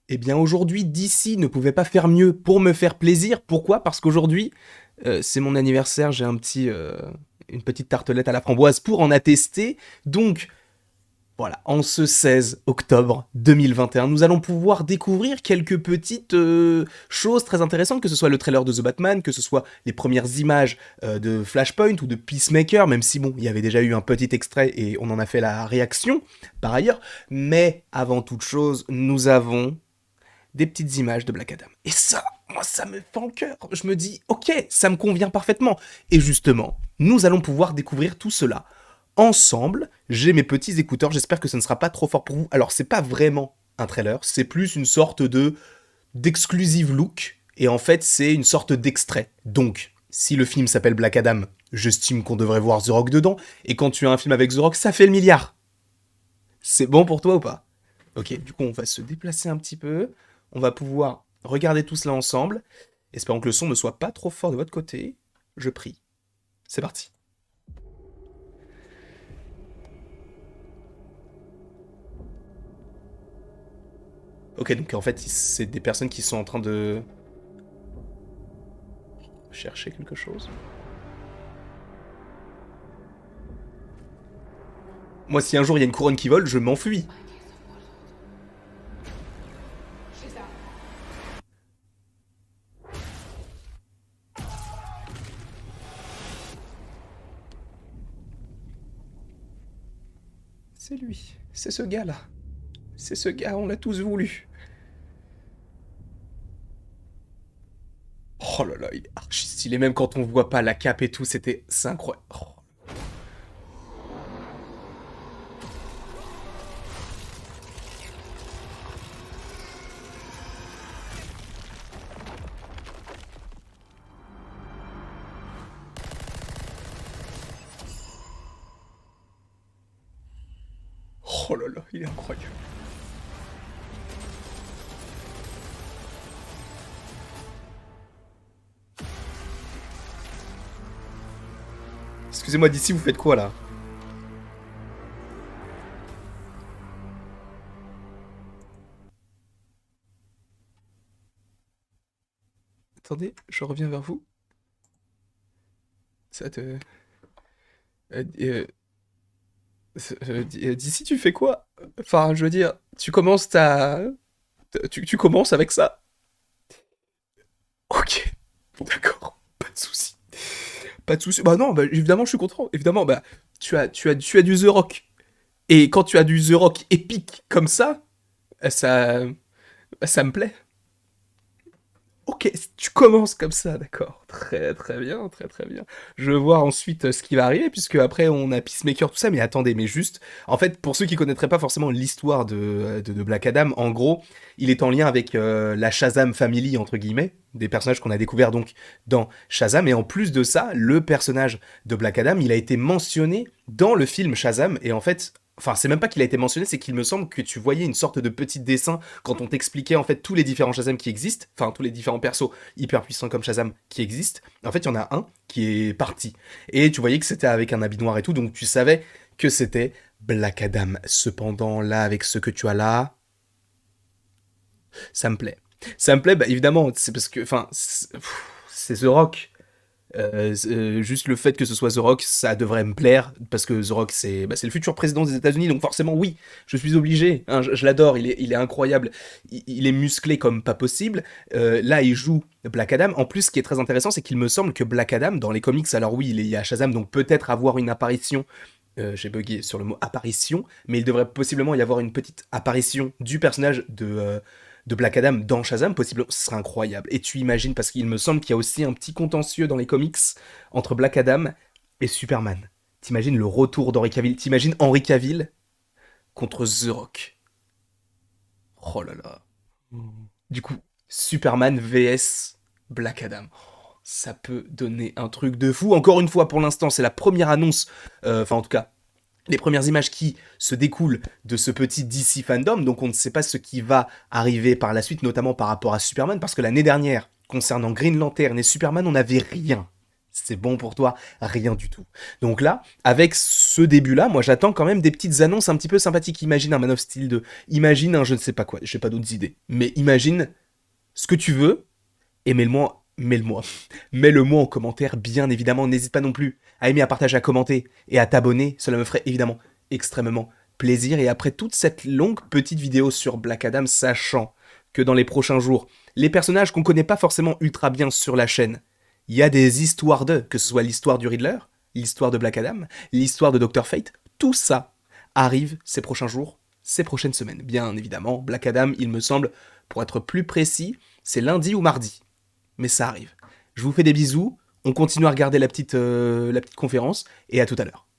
Eh bien aujourd'hui, DC ne pouvait pas faire mieux pour me faire plaisir. Pourquoi? Parce qu'aujourd'hui, c'est mon anniversaire, j'ai une petite tartelette à la framboise pour en attester. Donc voilà, en ce 16 octobre 2021, nous allons pouvoir découvrir quelques petites choses très intéressantes, que ce soit le trailer de The Batman, que ce soit les premières images de Flashpoint ou de Peacemaker, même si bon, il y avait déjà eu un petit extrait et on en a fait la réaction par ailleurs. Mais avant toute chose, nous avons des petites images de Black Adam. Et ça, moi, ça me fend le cœur. Je me dis, ok, ça me convient parfaitement. Et justement, nous allons pouvoir découvrir tout cela ensemble. J'ai mes petits écouteurs, j'espère que ce ne sera pas trop fort pour vous. Alors, c'est pas vraiment un trailer, c'est plus une sorte de d'exclusive look. Et en fait, c'est une sorte d'extrait. Donc, si le film s'appelle Black Adam, j'estime qu'on devrait voir The Rock dedans. Et quand tu as un film avec The Rock, ça fait le milliard. C'est bon pour toi ou pas? Ok, du coup, on va se déplacer un petit peu. On va pouvoir regarder tout cela ensemble. Espérons que le son ne soit pas trop fort de votre côté. Je prie. C'est parti. Ok, donc en fait, c'est des personnes qui sont en train de chercher quelque chose. Moi, si un jour il y a une couronne qui vole, je m'enfuis. C'est lui. C'est ce gars-là. C'est ce gars, on l'a tous voulu. Oh là là, il est archi stylé. Même quand on voit pas la cape et tout, c'est incroyable. Oh. Oh là là, il est incroyable. Excusez-moi, d'ici, vous faites quoi là? Attendez, je reviens vers vous. Ça te. Euh, euh, D'ici, tu fais quoi? Enfin, je veux dire, tu commences ta. Tu commences avec ça? Ok, d'accord, pas de souci. Pas de souci. Bah non, bah, évidemment, je suis content. Évidemment, bah, tu as du The Rock. Et quand tu as du The Rock épique comme ça, ça me plaît. Ok, tu commences comme ça, d'accord. Très très bien, très très bien. Je veux voir ensuite ce qui va arriver, puisque après on a Peacemaker, tout ça, mais attendez, mais juste, en fait, pour ceux qui connaîtraient pas forcément l'histoire de Black Adam, en gros, il est en lien avec la Shazam Family, entre guillemets, des personnages qu'on a découverts donc dans Shazam, et en plus de ça, le personnage de Black Adam, il a été mentionné dans le film Shazam, et en fait, enfin, c'est même pas qu'il a été mentionné, c'est qu'il me semble que tu voyais une sorte de petit dessin quand on t'expliquait en fait tous les différents Shazam qui existent, enfin tous les différents persos hyper puissants comme Shazam qui existent. En fait, il y en a un qui est parti. Et tu voyais que c'était avec un habit noir et tout, donc tu savais que c'était Black Adam. Cependant, là, avec ce que tu as là, ça me plaît. Ça me plaît, bah évidemment, c'est parce que, enfin, c'est The Rock. Juste le fait que ce soit The Rock, ça devrait me plaire, parce que The Rock, c'est le futur président des États-Unis, donc forcément, oui, je suis obligé. Hein, je l'adore, il est incroyable, il est musclé comme pas possible. Là, il joue Black Adam. En plus, ce qui est très intéressant, c'est qu'il me semble que Black Adam, dans les comics, alors oui, il y a Shazam, donc peut-être avoir une apparition. J'ai bugué sur le mot apparition, mais il devrait possiblement y avoir une petite apparition du personnage de Black Adam dans Shazam, possiblement, ce serait incroyable. Et tu imagines, parce qu'il me semble qu'il y a aussi un petit contentieux dans les comics entre Black Adam et Superman. T'imagines le retour d'Henry Cavill, t'imagines Henry Cavill contre The Rock. Oh là là. Du coup, Superman vs Black Adam. Ça peut donner un truc de fou. Encore une fois, pour l'instant, c'est la première annonce, enfin en tout cas, les premières images qui se découlent de ce petit DC fandom, donc on ne sait pas ce qui va arriver par la suite, notamment par rapport à Superman, parce que l'année dernière, concernant Green Lantern et Superman, on n'avait rien. C'est bon pour toi? Rien du tout. Donc là, avec ce début-là, moi j'attends quand même des petites annonces un petit peu sympathiques. Imagine un Man of Steel 2, imagine un je ne sais pas quoi, j'ai pas d'autres idées. Mais imagine ce que tu veux, et mets-le moi en commentaire, bien évidemment. N'hésite pas non plus à aimer, à partager, à commenter et à t'abonner. Cela me ferait évidemment extrêmement plaisir. Et après toute cette longue petite vidéo sur Black Adam, sachant que dans les prochains jours, les personnages qu'on connaît pas forcément ultra bien sur la chaîne, il y a des histoires d'eux, que ce soit l'histoire du Riddler, l'histoire de Black Adam, l'histoire de Dr. Fate, tout ça arrive ces prochains jours, ces prochaines semaines. Bien évidemment, Black Adam, il me semble, pour être plus précis, c'est lundi ou mardi. Mais ça arrive. Je vous fais des bisous, on continue à regarder la petite conférence, et à tout à l'heure.